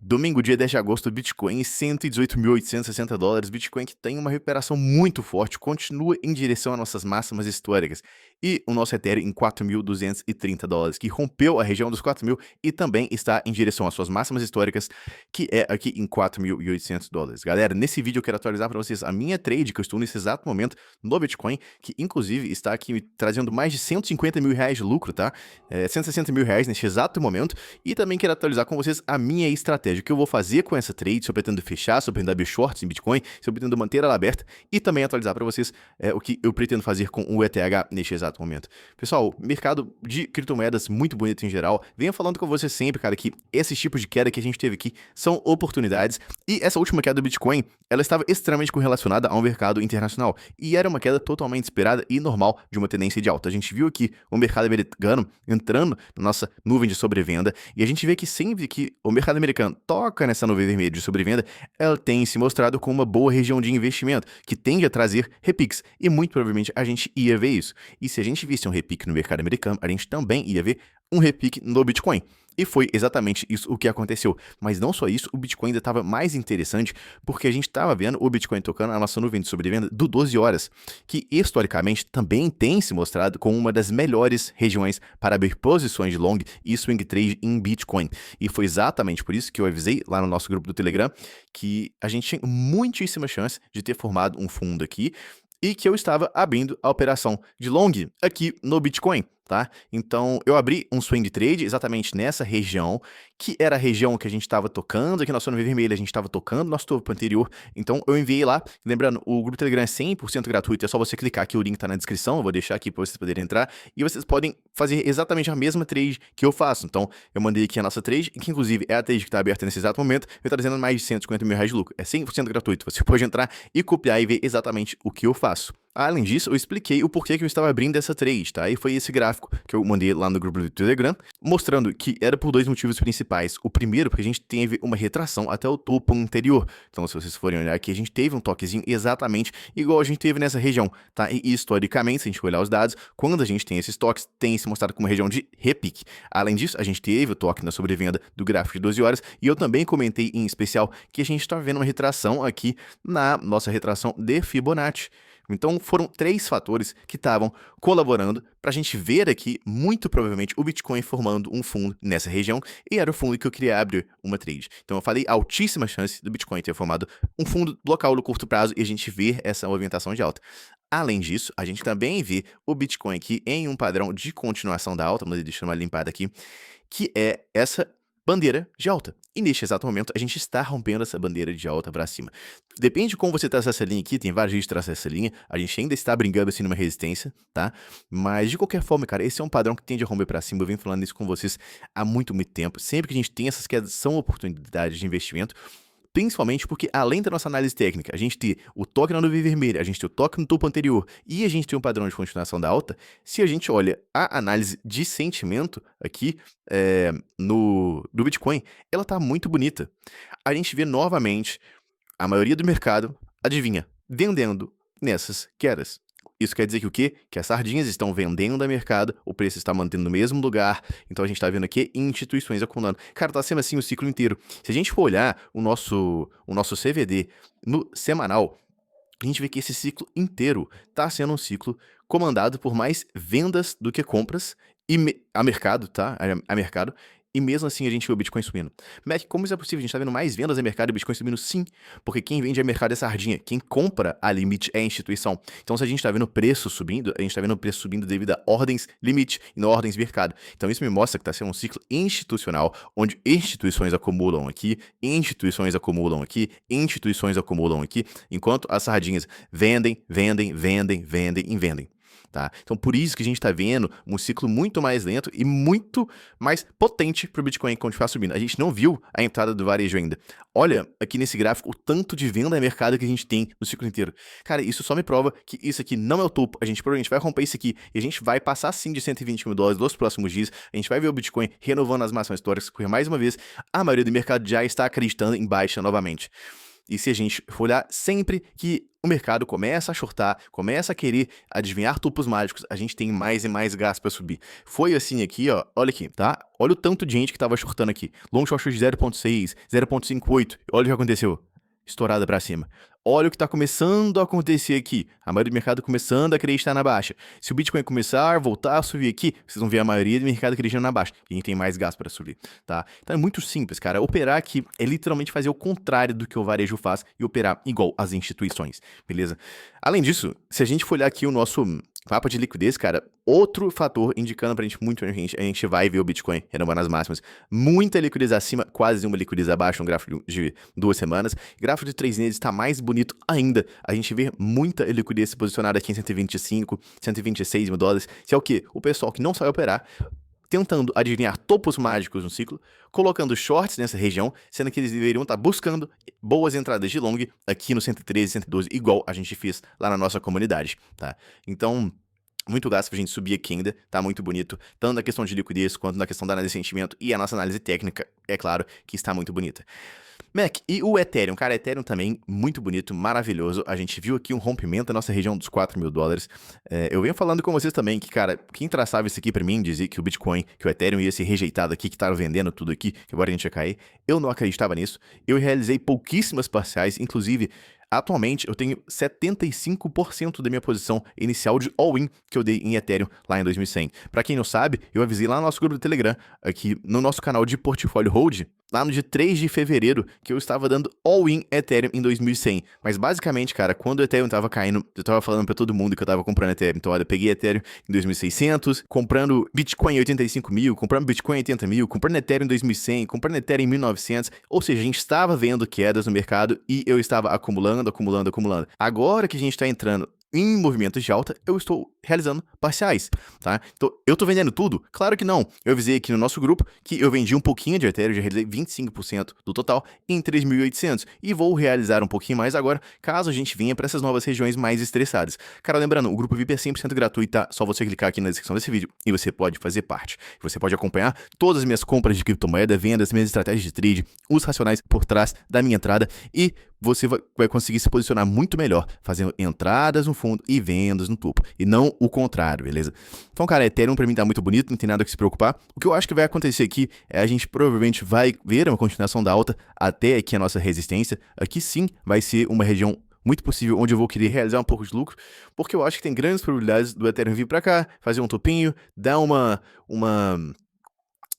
Domingo, dia 10 de agosto, Bitcoin $118.860. Bitcoin que tem uma recuperação muito forte, continua em direção às nossas máximas históricas. E o nosso Ethereum em $4.230, que rompeu a região dos 4.000 e também está em direção às suas máximas históricas, que é aqui em $4.800. Galera, nesse vídeo eu quero atualizar para vocês a minha trade que eu estou nesse exato momento no Bitcoin, que inclusive está aqui me trazendo mais de R$150 mil de lucro, tá? R$160 mil neste exato momento. E também quero atualizar com vocês a minha estratégia, o que eu vou fazer com essa trade, se eu pretendo fechar, se eu pretendo abrir shorts em Bitcoin, se eu pretendo manter ela aberta, e também atualizar para vocês o que eu pretendo fazer com o ETH neste exato momento. Pessoal, mercado de criptomoedas muito bonito em geral. Venho falando com vocês sempre, cara, que esses tipos de queda que a gente teve aqui são oportunidades, e essa última queda do Bitcoin, ela estava extremamente correlacionada ao mercado internacional, e era uma queda totalmente esperada e normal de uma tendência de alta. A gente viu aqui o mercado americano entrando na nossa nuvem de sobrevenda, e a gente vê que sempre que o mercado americano toca nessa nuvem vermelha de sobrevenda, ela tem se mostrado como uma boa região de investimento, que tende a trazer repiques, e muito provavelmente a gente ia ver isso. E se a gente visse um repique no mercado americano, a gente também ia ver um repique no Bitcoin. E foi exatamente isso o que aconteceu. Mas não só isso, o Bitcoin ainda estava mais interessante, porque a gente estava vendo o Bitcoin tocando na nossa nuvem de sobrevenda do 12 horas, que historicamente também tem se mostrado como uma das melhores regiões para abrir posições de long e swing trade em Bitcoin. E foi exatamente por isso que eu avisei lá no nosso grupo do Telegram que a gente tinha muitíssima chance de ter formado um fundo aqui, e que eu estava abrindo a operação de long aqui no Bitcoin, tá? Então, eu abri um swing trade exatamente nessa região, que era a região que a gente estava tocando, aqui na nossa nuvem vermelha a gente estava tocando nosso topo anterior, então eu enviei lá. Lembrando, o grupo Telegram é 100% gratuito, é só você clicar aqui, o link tá na descrição, eu vou deixar aqui para vocês poderem entrar, e vocês podem fazer exatamente a mesma trade que eu faço. Então, eu mandei aqui a nossa trade, que inclusive é a trade que está aberta nesse exato momento, eu tô trazendo mais de R$150 mil de lucro, é 100% gratuito, você pode entrar e copiar e ver exatamente o que eu faço. Além disso, eu expliquei o porquê que eu estava abrindo essa trade, tá? E foi esse gráfico que eu mandei lá no grupo do Telegram, mostrando que era por dois motivos principais. O primeiro, porque a gente teve uma retração até o topo anterior. Então, se vocês forem olhar aqui, a gente teve um toquezinho exatamente igual a gente teve nessa região, tá? E historicamente, se a gente olhar os dados, quando a gente tem esses toques, tem se mostrado como uma região de repique. Além disso, a gente teve o toque na sobrevenda do gráfico de 12 horas, e eu também comentei em especial que a gente está vendo uma retração aqui na nossa retração de Fibonacci. Então foram três fatores que estavam colaborando para a gente ver aqui, muito provavelmente, o Bitcoin formando um fundo nessa região, e era o fundo que eu queria abrir uma trade. Então eu falei altíssima chance do Bitcoin ter formado um fundo local no curto prazo e a gente ver essa movimentação de alta. Além disso, a gente também vê o Bitcoin aqui em um padrão de continuação da alta, deixa eu dar uma limpada aqui, que é essa bandeira de alta. E neste exato momento, a gente está rompendo essa bandeira de alta para cima. Depende de como você traça essa linha aqui, tem vários jeitos de traçar essa linha, a gente ainda está brincando assim numa resistência, tá? Mas de qualquer forma, cara, esse é um padrão que tende a romper para cima, eu venho falando isso com vocês há muito tempo. Sempre que a gente tem essas quedas, são oportunidades de investimento, principalmente porque, além da nossa análise técnica, a gente ter o toque na nuvem vermelha, a gente ter o toque no topo anterior e a gente ter um padrão de continuação da alta, se a gente olha a análise de sentimento aqui no Bitcoin, ela tá muito bonita. A gente vê novamente a maioria do mercado, adivinha, vendendo nessas quedas. Isso quer dizer que o quê? Que as sardinhas estão vendendo a mercado, o preço está mantendo no mesmo lugar, então a gente está vendo aqui instituições acumulando. Cara, tá sendo assim o ciclo inteiro. Se a gente for olhar o nosso CVD no semanal, a gente vê que esse ciclo inteiro está sendo um ciclo comandado por mais vendas do que compras, e a mercado, tá? A mercado. E mesmo assim a gente vê o Bitcoin subindo. Mac, como isso é possível? A gente tá vendo mais vendas a mercado e o Bitcoin subindo? Sim, porque quem vende a mercado é sardinha. Quem compra a limite é a instituição. Então, se a gente tá vendo o preço subindo, a gente tá vendo o preço subindo devido a ordens limite e não ordens mercado. Então, isso me mostra que tá sendo um ciclo institucional, onde instituições acumulam aqui, instituições acumulam aqui, instituições acumulam aqui, enquanto as sardinhas vendem, vendem, vendem, vendem e vendem. Tá? Então, por isso que a gente está vendo um ciclo muito mais lento e muito mais potente para o Bitcoin continuar subindo. A gente não viu a entrada do varejo ainda. Olha aqui nesse gráfico o tanto de venda a mercado que a gente tem no ciclo inteiro. Cara, isso só me prova que isso aqui não é o topo. A gente provavelmente vai romper isso aqui e a gente vai passar sim de $120 mil nos próximos dias. A gente vai ver o Bitcoin renovando as máximas históricas, porque mais uma vez a maioria do mercado já está acreditando em baixa novamente. E se a gente for olhar, sempre que o mercado começa a shortar, começa a querer adivinhar topos mágicos, a gente tem mais e mais gás para subir. Foi assim aqui, ó, olha aqui, tá? Olha o tanto de gente que tava shortando aqui. Long short de 0.6, 0.58, olha o que aconteceu. Estourada para cima. Olha o que está começando a acontecer aqui. A maioria do mercado começando a querer estar na baixa. Se o Bitcoin começar a voltar a subir aqui, vocês vão ver a maioria do mercado querendo na baixa. E a gente tem mais gás para subir, tá? Então é muito simples, cara. Operar aqui é literalmente fazer o contrário do que o varejo faz e operar igual as instituições, beleza? Além disso, se a gente for olhar aqui o nosso mapa de liquidez, cara, outro fator indicando pra gente muito a gente vai ver o Bitcoin renovando as máximas. Muita liquidez acima, quase uma liquidez abaixo no gráfico de 2 semanas. Gráfico de 3 meses está mais bonito ainda. A gente vê muita liquidez posicionada aqui em 125, 126 mil dólares. Que é o quê? O pessoal que não sabe operar, tentando adivinhar topos mágicos no ciclo, colocando shorts nessa região, sendo que eles deveriam estar buscando boas entradas de long aqui no 113, 112, igual a gente fez lá na nossa comunidade, tá? Então, muito gasto pra gente subir aqui ainda, tá muito bonito, tanto na questão de liquidez quanto na questão da análise de sentimento e a nossa análise técnica, é claro, que está muito bonita. Mac, e o Ethereum? Cara, Ethereum também muito bonito, maravilhoso. A gente viu aqui um rompimento da nossa região dos 4 mil dólares. Eu venho falando com vocês também que, cara, quem traçava isso aqui pra mim, dizia que o Bitcoin, que o Ethereum ia ser rejeitado aqui, que tava vendendo tudo aqui, que agora a gente ia cair. Eu não acreditava nisso. Eu realizei pouquíssimas parciais, inclusive, atualmente eu tenho 75% da minha posição inicial de all-in que eu dei em Ethereum lá em 2100. Pra quem não sabe, eu avisei lá no nosso grupo do Telegram, aqui no nosso canal de Portfólio Hold, lá no dia 3 de fevereiro, que eu estava dando all-in Ethereum em 2100. Mas basicamente, cara, quando o Ethereum tava caindo, eu tava falando pra todo mundo que eu tava comprando Ethereum. Então, olha, eu peguei Ethereum em 2600, comprando Bitcoin em 85 mil, comprando Bitcoin em 80 mil, comprando Ethereum em 2100, comprando Ethereum em 1900. Ou seja, a gente estava vendo quedas no mercado e eu estava acumulando. Agora que a gente tá entrando em movimentos de alta, eu estou realizando parciais, tá? Então, eu tô vendendo tudo? Claro que não. Eu avisei aqui no nosso grupo que eu vendi um pouquinho de Ethereum, já realizei 25% do total em 3.800 e vou realizar um pouquinho mais agora, caso a gente venha para essas novas regiões mais estressadas. Cara, lembrando, o grupo VIP é 100% gratuito, tá? Só você clicar aqui na descrição desse vídeo e você pode fazer parte. Você pode acompanhar todas as minhas compras de criptomoeda, vendas, minhas estratégias de trade, os racionais por trás da minha entrada e você vai conseguir se posicionar muito melhor, fazendo entradas no fundo e vendas no topo, e não o contrário, beleza? Então, cara, Ethereum pra mim tá muito bonito, não tem nada que se preocupar. O que eu acho que vai acontecer aqui é a gente provavelmente vai ver uma continuação da alta até aqui a nossa resistência. Aqui sim vai ser uma região muito possível onde eu vou querer realizar um pouco de lucro, porque eu acho que tem grandes probabilidades do Ethereum vir pra cá, fazer um topinho, dar uma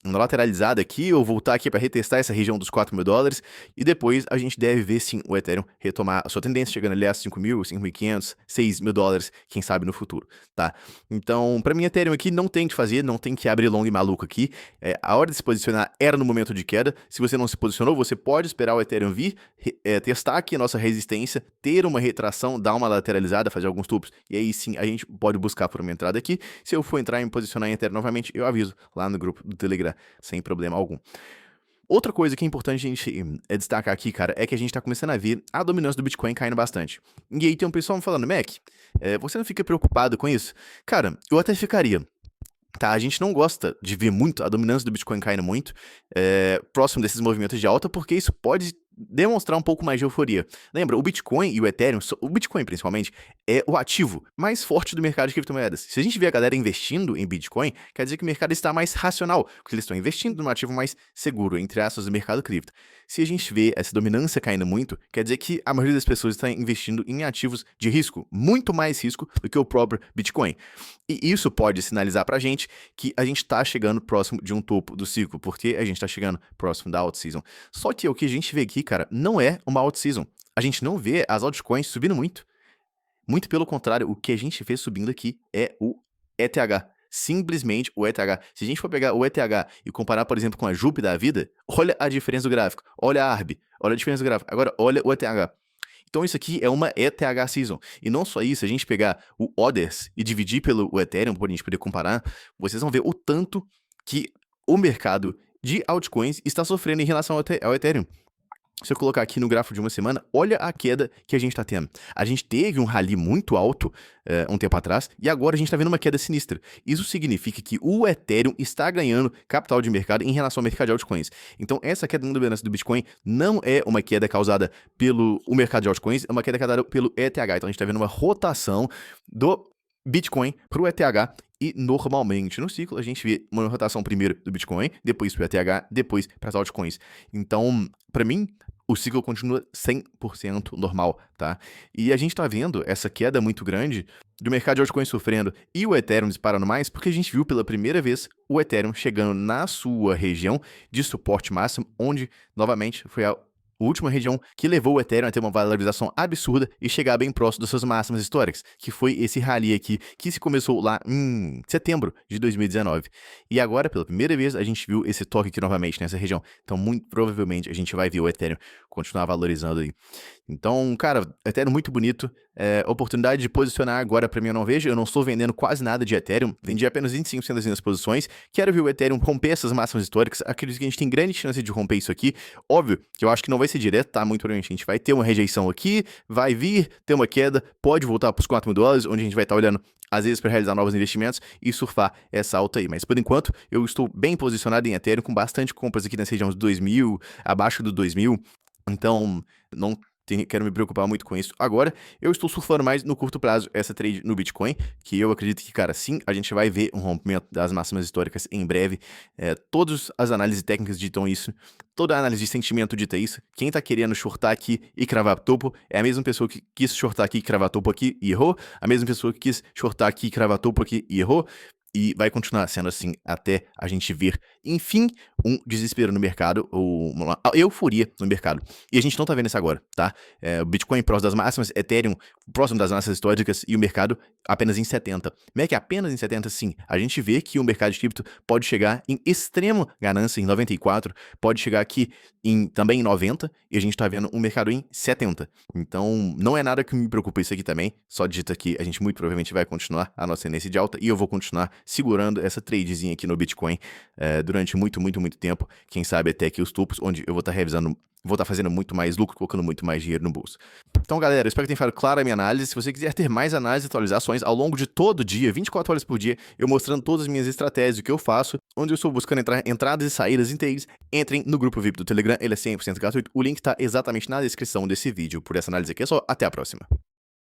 lateralizada aqui, ou voltar aqui para retestar essa região dos 4 mil dólares, e depois a gente deve ver sim o Ethereum retomar a sua tendência, chegando ali a 5 mil, 5.500, 6 mil dólares, quem sabe no futuro, tá? Então, para mim, Ethereum aqui não tem que fazer, não tem que abrir long e maluco aqui, a hora de se posicionar era no momento de queda, se você não se posicionou, você pode esperar o Ethereum vir, testar aqui a nossa resistência, ter uma retração, dar uma lateralizada, fazer alguns topos, e aí sim a gente pode buscar por uma entrada aqui. Se eu for entrar e me posicionar em Ethereum novamente, eu aviso lá no grupo do Telegram, sem problema algum. Outra coisa que é importante a gente destacar aqui, cara, é que a gente tá começando a ver a dominância do Bitcoin caindo bastante. E aí tem um pessoal me falando, Mac, você não fica preocupado com isso? Cara, eu até ficaria. Tá, a gente não gosta de ver muito a dominância do Bitcoin caindo muito próximo desses movimentos de alta, porque isso pode demonstrar um pouco mais de euforia. Lembra, o Bitcoin e o Ethereum, o Bitcoin principalmente, é o ativo mais forte do mercado de criptomoedas. Se a gente vê a galera investindo em Bitcoin, quer dizer que o mercado está mais racional, porque eles estão investindo num ativo mais seguro, entre aspas, do mercado cripto. Se a gente vê essa dominância caindo muito, quer dizer que a maioria das pessoas está investindo em ativos de risco, muito mais risco do que o próprio Bitcoin. E isso pode sinalizar pra gente que a gente tá chegando próximo de um topo do ciclo, porque a gente tá chegando próximo da alt-season. Só que o que a gente vê aqui, cara, não é uma alt-season. A gente não vê as altcoins subindo muito. Muito pelo contrário, o que a gente vê subindo aqui é o ETH. Simplesmente o ETH. Se a gente for pegar o ETH e comparar, por exemplo, com a Jup da vida, olha a diferença do gráfico. Olha a ARB, olha a diferença do gráfico. Agora, olha o ETH. Então isso aqui é uma ETH Season. E não só isso, a gente pegar o Others e dividir pelo Ethereum, para a gente poder comparar, vocês vão ver o tanto que o mercado de altcoins está sofrendo em relação ao Ethereum. Se eu colocar aqui no gráfico de uma semana, olha a queda que a gente está tendo. A gente teve um rally muito alto um tempo atrás e agora a gente está vendo uma queda sinistra. Isso significa que o Ethereum está ganhando capital de mercado em relação ao mercado de altcoins. Então, essa queda na dominância do Bitcoin não é uma queda causada pelo o mercado de altcoins, é uma queda causada pelo ETH. Então, a gente está vendo uma rotação do Bitcoin para o ETH. E normalmente no ciclo a gente vê uma rotação primeiro do Bitcoin, depois para o ETH, depois para as altcoins. Então, para mim, o ciclo continua 100% normal, tá? E a gente tá vendo essa queda muito grande do mercado de altcoins sofrendo e o Ethereum disparando mais, porque a gente viu pela primeira vez o Ethereum chegando na sua região de suporte máximo, onde, novamente, foi a última região que levou o Ethereum a ter uma valorização absurda e chegar bem próximo das suas máximas históricas, que foi esse rally aqui, que se começou lá em setembro de 2019. E agora, pela primeira vez, a gente viu esse toque aqui novamente nessa região. Então, muito provavelmente, a gente vai ver o Ethereum continuar valorizando aí. Então, cara, Ethereum muito bonito. Oportunidade de posicionar agora pra mim eu não vejo. Eu não estou vendendo quase nada de Ethereum. Vendi apenas 25% das minhas posições. Quero ver o Ethereum romper essas máximas históricas. Acredito que a gente tem grande chance de romper isso aqui. Óbvio que eu acho que não vai ser direto, tá? Muito provavelmente a gente vai ter uma rejeição aqui, vai vir, ter uma queda, pode voltar pros $4.000, onde a gente vai estar olhando às vezes para realizar novos investimentos e surfar essa alta aí. Mas por enquanto eu estou bem posicionado em Ethereum, com bastante compras aqui nessa região dos 2.000, abaixo do 2.000. Então, não quero me preocupar muito com isso. Agora, eu estou surfando mais no curto prazo essa trade no Bitcoin, que eu acredito que, cara, sim, a gente vai ver um rompimento das máximas históricas em breve. Todas as análises técnicas ditam isso. Toda a análise de sentimento dita isso. Quem tá querendo shortar aqui e cravar topo é a mesma pessoa que quis shortar aqui e cravar topo aqui e errou. A mesma pessoa que quis shortar aqui e cravar topo aqui e errou. E vai continuar sendo assim até a gente ver, enfim, um desespero no mercado, ou uma euforia no mercado. E a gente não tá vendo isso agora, tá? O Bitcoin próximo das máximas, Ethereum próximo das máximas históricas e o mercado apenas em 70. Como é que apenas em 70? Sim, a gente vê que o mercado de cripto pode chegar em extremo ganância em 94, pode chegar aqui também em 90, e a gente tá vendo um mercado em 70. Então, não é nada que me preocupa isso aqui também, só digita aqui, a gente muito provavelmente vai continuar a nossa tendência de alta, e eu vou continuar segurando essa tradezinha aqui no Bitcoin durante muito tempo, quem sabe até aqui os topos, onde eu vou estar revisando, vou estar fazendo muito mais lucro, colocando muito mais dinheiro no bolso. Então, galera, eu espero que tenha ficado clara a minha análise. Se você quiser ter mais análises e atualizações ao longo de todo o dia, 24 horas por dia, eu mostrando todas as minhas estratégias, o que eu faço, onde eu estou buscando entradas e saídas inteiras, entrem no grupo VIP do Telegram, ele é 100% gratuito. O link está exatamente na descrição desse vídeo. Por essa análise aqui é só, até a próxima.